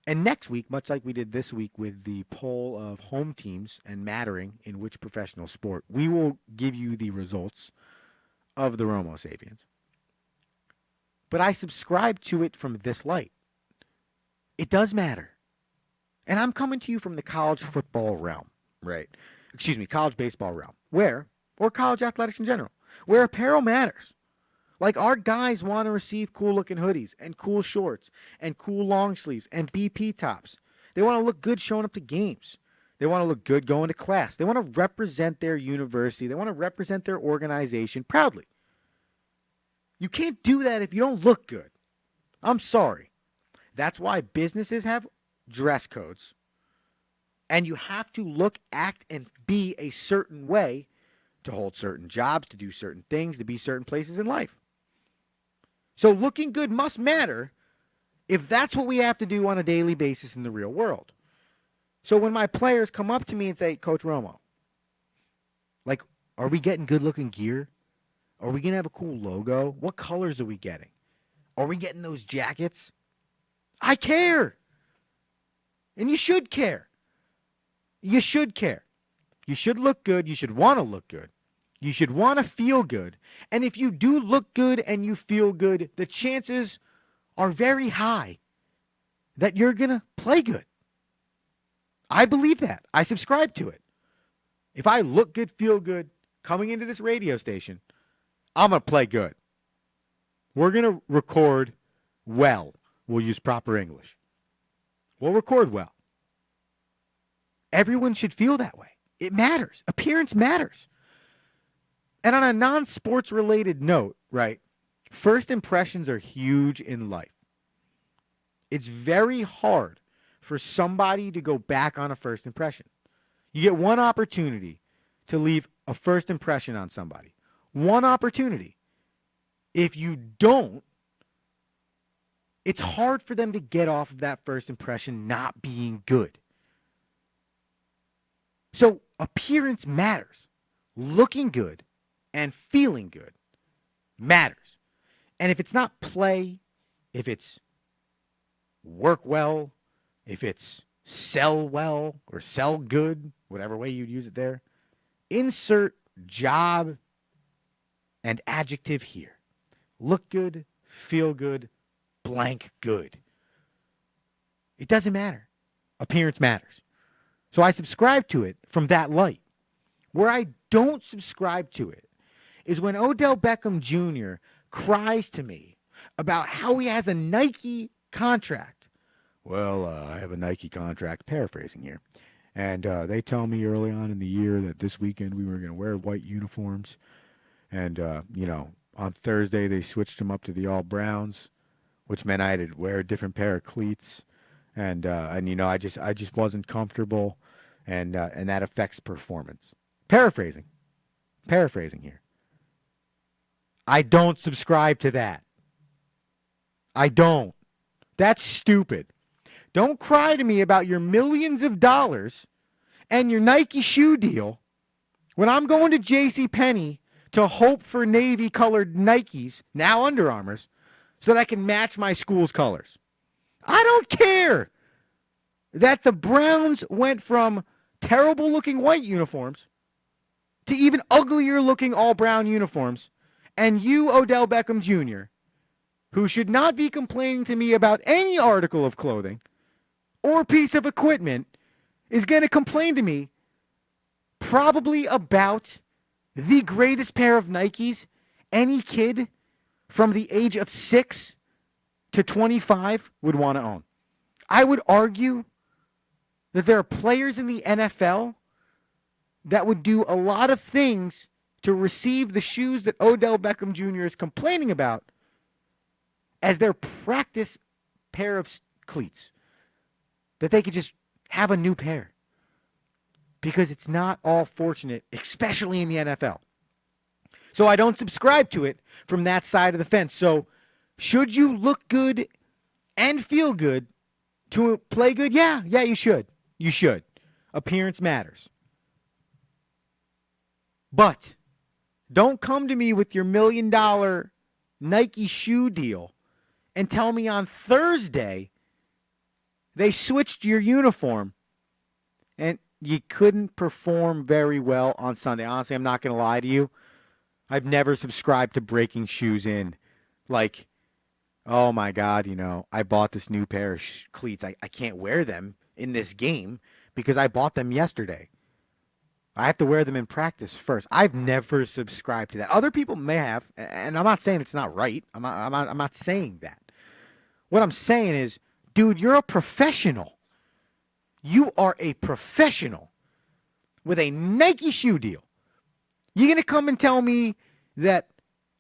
And next week, much like we did this week with the poll of home teams and mattering in which professional sport, we will give you the results of the Romo Sapiens. But I subscribe to it from this light. It does matter. And I'm coming to you from the college football realm, right? Excuse me, college baseball realm, or college athletics in general, where apparel matters. Like, our guys want to receive cool-looking hoodies and cool shorts and cool long sleeves and BP tops. They want to look good showing up to games. They want to look good going to class. They want to represent their university. They want to represent their organization proudly. You can't do that if you don't look good. I'm sorry. That's why businesses have dress codes. And you have to look, act, and be a certain way to hold certain jobs, to do certain things, to be certain places in life. So looking good must matter if that's what we have to do on a daily basis in the real world. So when my players come up to me and say, Coach Romo, like, are we getting good-looking gear? Are we going to have a cool logo? What colors are we getting? Are we getting those jackets? I care. And you should care. You should care. You should look good. You should want to look good. You should want to feel good. And if you do look good and you feel good, the chances are very high that you're going to play good. I believe that. I subscribe to it. If I look good, feel good, coming into this radio station, I'm going to play good. We're going to record well. We'll use proper English. We'll record well. Everyone should feel that way. It matters. Appearance matters. And on a non-sports related note, right, first impressions are huge in life. It's very hard for somebody to go back on a first impression. You get one opportunity to leave a first impression on somebody. One opportunity. If you don't, it's hard for them to get off of that first impression not being good. So appearance matters. Looking good and feeling good matters. And if it's not play, if it's work well, if it's sell well or sell good, whatever way you'd use it there, insert job and adjective here. Look good, feel good, blank good. It doesn't matter. Appearance matters. So I subscribe to it from that light. Where I don't subscribe to it is when Odell Beckham Jr. cries to me about how he has a Nike contract. Well, I have a Nike contract, paraphrasing here. And they tell me early on in the year that this weekend we were going to wear white uniforms. And, on Thursday they switched them up to the all browns, which meant I had to wear a different pair of cleats. And I just wasn't comfortable. And that affects performance. Paraphrasing here. I don't subscribe to that. I don't. That's stupid. Don't cry to me about your millions of dollars and your Nike shoe deal when I'm going to JCPenney to hope for navy-colored Nikes, now Under Armours, so that I can match my school's colors. I don't care that the Browns went from terrible-looking white uniforms to even uglier-looking all-brown uniforms, and you, Odell Beckham Jr., who should not be complaining to me about any article of clothing or piece of equipment, is going to complain to me probably about the greatest pair of Nikes any kid from the age of 6 to 25 would want to own. I would argue that there are players in the NFL that would do a lot of things to receive the shoes that Odell Beckham Jr. is complaining about as their practice pair of cleats. That they could just have a new pair. Because it's not all fortunate, especially in the NFL. So I don't subscribe to it from that side of the fence. So should you look good and feel good to play good? Yeah, you should. You should. Appearance matters. But Don't come to me with your $1 million Nike shoe deal and tell me on Thursday they switched your uniform and you couldn't perform very well on Sunday. Honestly, I'm not going to lie to you. I've never subscribed to breaking shoes in. Like, oh my God, I bought this new pair of cleats. I can't wear them in this game because I bought them yesterday. I have to wear them in practice first. I've never subscribed to that. Other people may have, and I'm not saying it's not right. I'm not saying that. What I'm saying is, dude, you're a professional. You are a professional with a Nike shoe deal. You're going to come and tell me that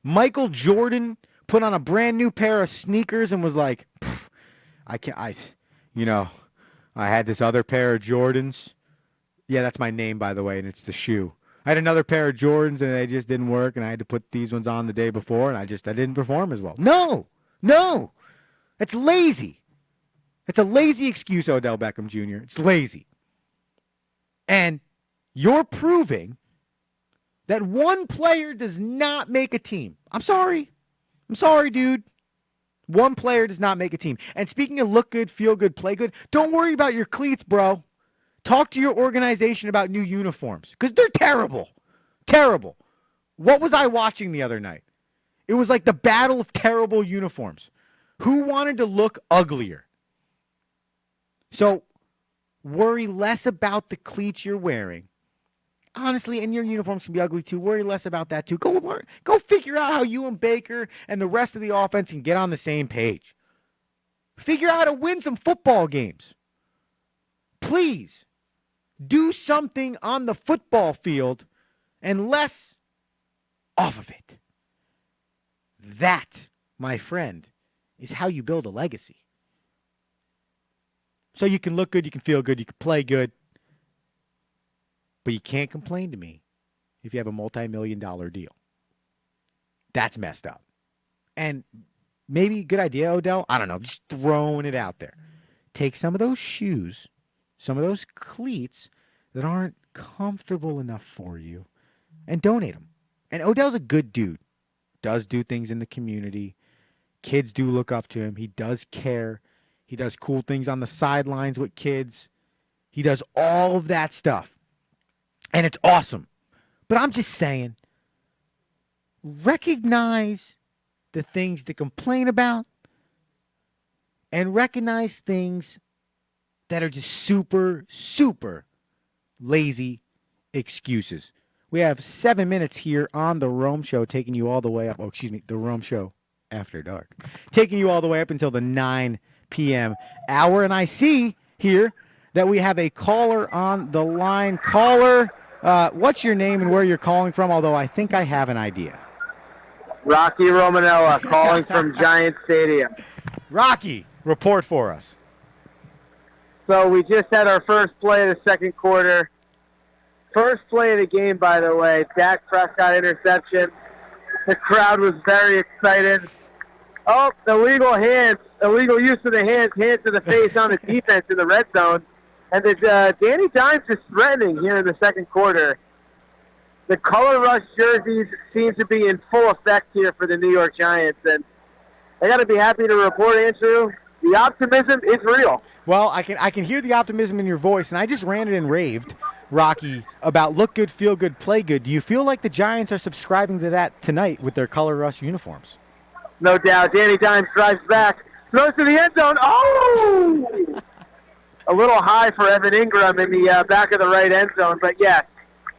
Michael Jordan put on a brand new pair of sneakers and was like, I had this other pair of Jordans. Yeah, that's my name, by the way, and it's the shoe. I had another pair of Jordans, and they just didn't work, and I had to put these ones on the day before, and I didn't perform as well. No. It's lazy. It's a lazy excuse, Odell Beckham Jr. It's lazy. And you're proving that one player does not make a team. I'm sorry, dude. One player does not make a team. And speaking of look good, feel good, play good, don't worry about your cleats, bro. Talk to your organization about new uniforms because they're terrible. Terrible. What was I watching the other night? It was like the battle of terrible uniforms. Who wanted to look uglier? So worry less about the cleats you're wearing. Honestly, and your uniforms can be ugly too. Worry less about that too. Go learn. Go figure out how you and Baker and the rest of the offense can get on the same page. Figure out how to win some football games. Please. Do something on the football field and less off of it. That, my friend, is how you build a legacy. So you can look good, you can feel good, you can play good, but you can't complain to me if you have a multi-million-dollar deal. That's messed up. And maybe a good idea, Odell. I don't know, just throwing it out there. Take some of those shoes, some of those cleats that aren't comfortable enough for you, and donate them. And Odell's a good dude. Does do things in the community. Kids do look up to him. He does care. He does cool things on the sidelines with kids. He does all of that stuff. And it's awesome. But I'm just saying, recognize the things to complain about and recognize things that are just super, super lazy excuses. We have 7 minutes here on the Rome Show, taking you all the way up. The Rome Show After Dark. Taking you all the way up until the 9 p.m. hour. And I see here that we have a caller on the line. Caller, what's your name and where you're calling from? Although I think I have an idea. Rocky Romanella calling from Giant Stadium. Rocky, report for us. So we just had our first play of the second quarter. First play of the game, by the way, Dak Prescott interception. The crowd was very excited. Oh, illegal use of the hands to the face on the defense in the red zone. And Danny Dimes is threatening here in the second quarter. The color rush jerseys seem to be in full effect here for the New York Giants. And I got to be happy to report, Andrew, the optimism is real. Well, I can hear the optimism in your voice, and I just ranted and raved, Rocky, about look good, feel good, play good. Do you feel like the Giants are subscribing to that tonight with their color rush uniforms? No doubt. Danny Dimes drives back, throws to the end zone. Oh! A little high for Evan Ingram in the back of the right end zone. But, yes,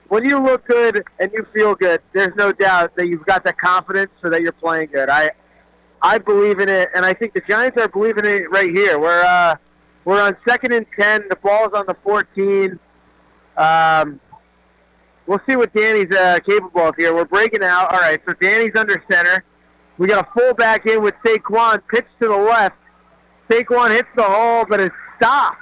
when you look good and you feel good, there's no doubt that you've got the confidence so that you're playing good. I believe in it, and I think the Giants are believing in it right here. We're on 2nd and 10. The ball's on the 14. We'll see what Danny's capable of here. We're breaking out. All right, so Danny's under center. We got a fullback in with Saquon. Pitch to the left. Saquon hits the hole, but is stopped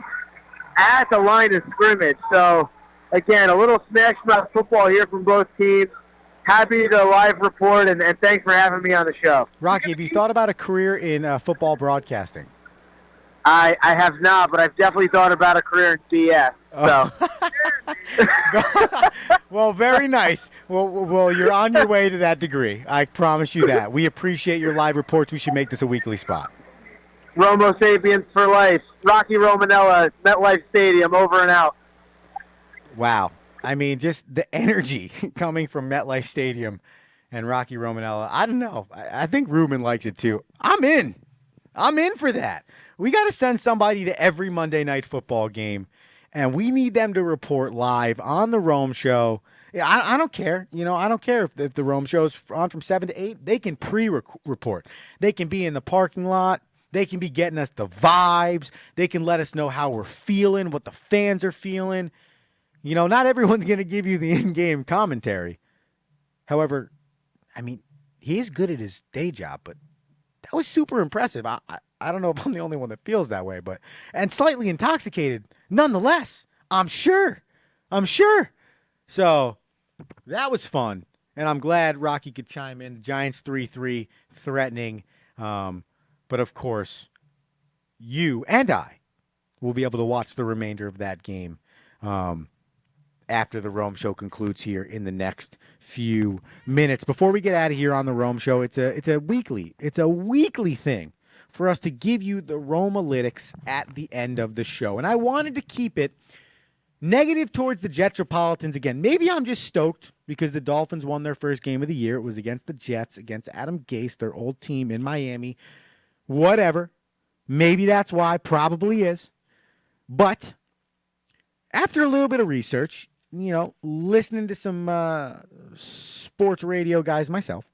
at the line of scrimmage. So, again, a little smash mouth football here from both teams. Happy to live report, and thanks for having me on the show. Rocky, have you thought about a career in football broadcasting? I have not, but I've definitely thought about a career in CS. So Well, very nice. Well, you're on your way to that degree. I promise you that. We appreciate your live reports. We should make this a weekly spot. Romo Sapiens for life. Rocky Romanella, MetLife Stadium, over and out. Wow. I mean, just the energy coming from MetLife Stadium and Rocky Romanella. I don't know. I think Ruben likes it too. I'm in. I'm in for that. We got to send somebody to every Monday Night Football game, and we need them to report live on the Rome Show. Yeah, I don't care. I don't care if the Rome Show's on from 7 to 8. They can pre-report. They can be in the parking lot. They can be getting us the vibes. They can let us know how we're feeling, what the fans are feeling. Not everyone's going to give you the in-game commentary. However, I mean, he is good at his day job, but that was super impressive. I don't know if I'm the only one that feels that way, and slightly intoxicated nonetheless. I'm sure. So that was fun, and I'm glad Rocky could chime in. The Giants 3-3 threatening, but of course, you and I will be able to watch the remainder of that game after the Rome Show concludes here in the next few minutes. Before we get out of here on the Rome Show, it's a weekly thing for us to give you the Romalytics at the end of the show. And I wanted to keep it negative towards the Jetropolitans again. Maybe I'm just stoked because the Dolphins won their first game of the year. It was against the Jets, against Adam Gase, their old team in Miami. Whatever. Maybe that's why. Probably is. But after a little bit of research, listening to some sports radio guys myself,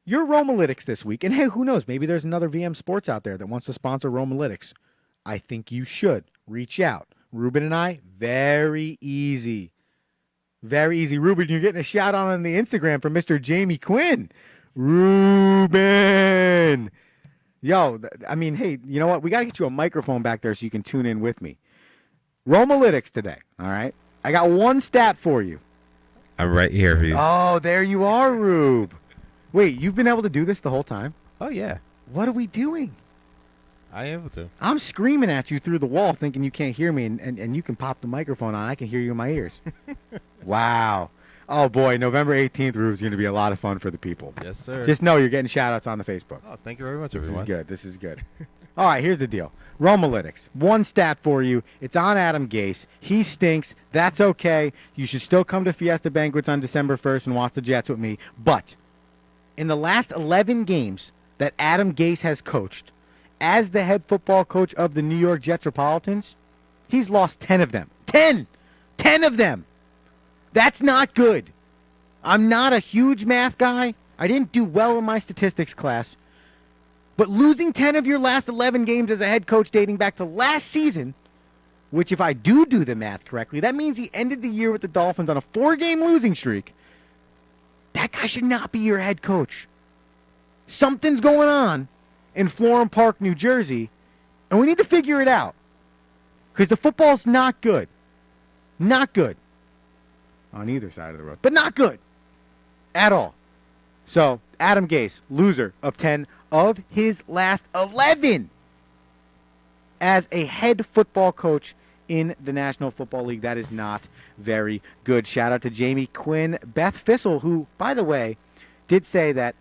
your Romalytics this week, and hey, who knows? Maybe there's another VM Sports out there that wants to sponsor Romalytics. I think you should. Reach out. Ruben and I, very easy. Very easy. Ruben, you're getting a shout out on the Instagram from Mr. Jamie Quinn. Ruben! Yo, I mean, hey, you know what? We got to get you a microphone back there so you can tune in with me. Romalytics today, all right? I got one stat for you. I'm right here for you. Oh, there you are, Rube. Wait, you've been able to do this the whole time? Oh, yeah. What are we doing? I am able to. I'm screaming at you through the wall thinking you can't hear me, and you can pop the microphone on. I can hear you in my ears. Wow. Oh, boy, November 18th, Rube, is going to be a lot of fun for the people. Yes, sir. Just know you're getting shout-outs on the Facebook. Oh, thank you very much, everyone. This is good. All right, here's the deal. Romalytics. One stat for you. It's on Adam Gase. He stinks. That's okay. You should still come to Fiesta Banquets on December 1st and watch the Jets with me. But in the last 11 games that Adam Gase has coached as the head football coach of the New York Jetropolitans, he's lost 10 of them. 10! 10 of them! That's not good. I'm not a huge math guy. I didn't do well in my statistics class. But losing 10 of your last 11 games as a head coach dating back to last season, which if I do the math correctly, that means he ended the year with the Dolphins on a 4-game losing streak. That guy should not be your head coach. Something's going on in Florham Park, New Jersey, and we need to figure it out. Because the football's not good. Not good. On either side of the road. But not good. At all. So, Adam Gase, loser of 10 of his last 11 as a head football coach in the National Football League. That is not very good. Shout out to Jamie Quinn. Beth Fissel, who, by the way, did say that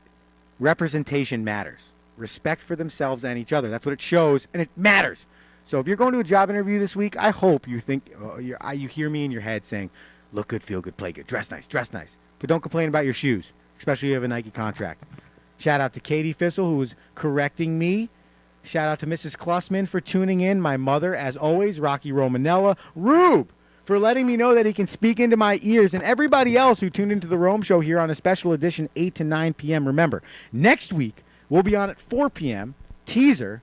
representation matters. Respect for themselves and each other. That's what it shows, and it matters. So if you're going to a job interview this week, I hope you think you hear me in your head saying, look good, feel good, play good, dress nice, dress nice. But don't complain about your shoes, especially if you have a Nike contract. Shout out to Katie Fissel, who was correcting me. Shout out to Mrs. Klussman for tuning in. My mother, as always, Rocky Romanella. Rube, for letting me know that he can speak into my ears. And everybody else who tuned into the Rome Show here on a special edition, 8 to 9 p.m. Remember, next week, we'll be on at 4 p.m. Teaser.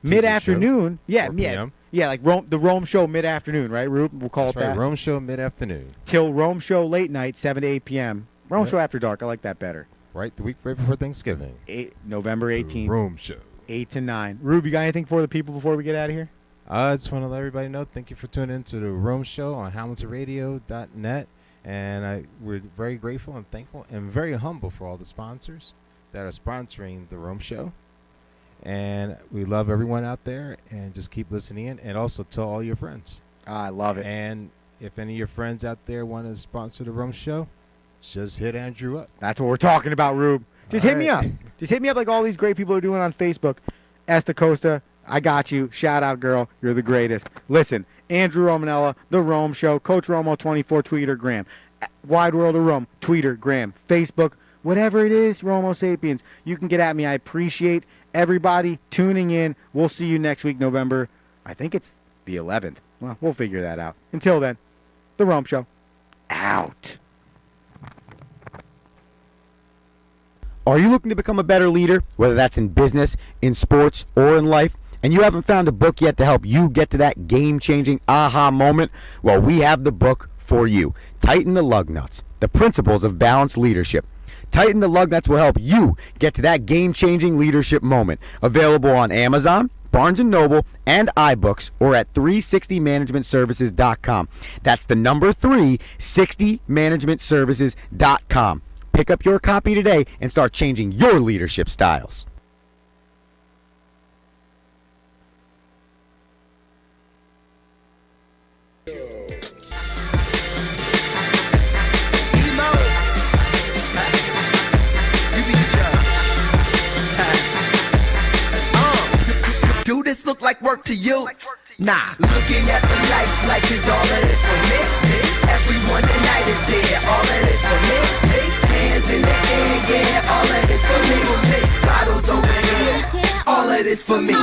Mid-afternoon. Yeah, 4 p.m. Yeah, like the Rome Show mid-afternoon, right, Rube? We'll call That's it right, that. Rome Show mid-afternoon. Till Rome Show late night, 7 to 8 p.m. Rome Yep. Show after dark. I like that better. Right, the week right before Thanksgiving. November 18th. Rome Show. 8 to 9. Rube, you got anything for the people before we get out of here? I just want to let everybody know, thank you for tuning in to the Rome Show on HamiltonRadio.net. And we're very grateful and thankful and very humble for all the sponsors that are sponsoring the Rome Show. And we love everyone out there, and just keep listening in, and also tell all your friends. I love it. And if any of your friends out there want to sponsor the Rome Show, just hit Andrew up. That's what we're talking about, Rube. Just All hit me up. right. Just hit me up like all these great people are doing on Facebook. Esther Costa, I got you. Shout out, girl. You're the greatest. Listen, Andrew Romanella, The Rome Show, Coach Romo24, Twitter, Gram. Wide World of Rome, Twitter, Gram, Facebook, whatever it is, Romo Sapiens. You can get at me. I appreciate everybody tuning in. We'll see you next week, November. I think it's the 11th. Well, we'll figure that out. Until then, The Rome Show, out. Are you looking to become a better leader, whether that's in business, in sports, or in life, and you haven't found a book yet to help you get to that game-changing aha moment? Well, we have the book for you. Tighten the Lug Nuts, The Principles of Balanced Leadership. Tighten the Lug Nuts will help you get to that game-changing leadership moment. Available on Amazon, Barnes & Noble, and iBooks, or at 360managementservices.com. That's the number 360managementservices.com. Pick up your copy today and start changing your leadership styles. Emo. You be the judge. Do this look like work to you? Nah. Looking at the lights like it's all of this for me. Everyone tonight is here. All of this for me. Hands in the air, yeah. All of this for me. Bottles over here. All of this for me.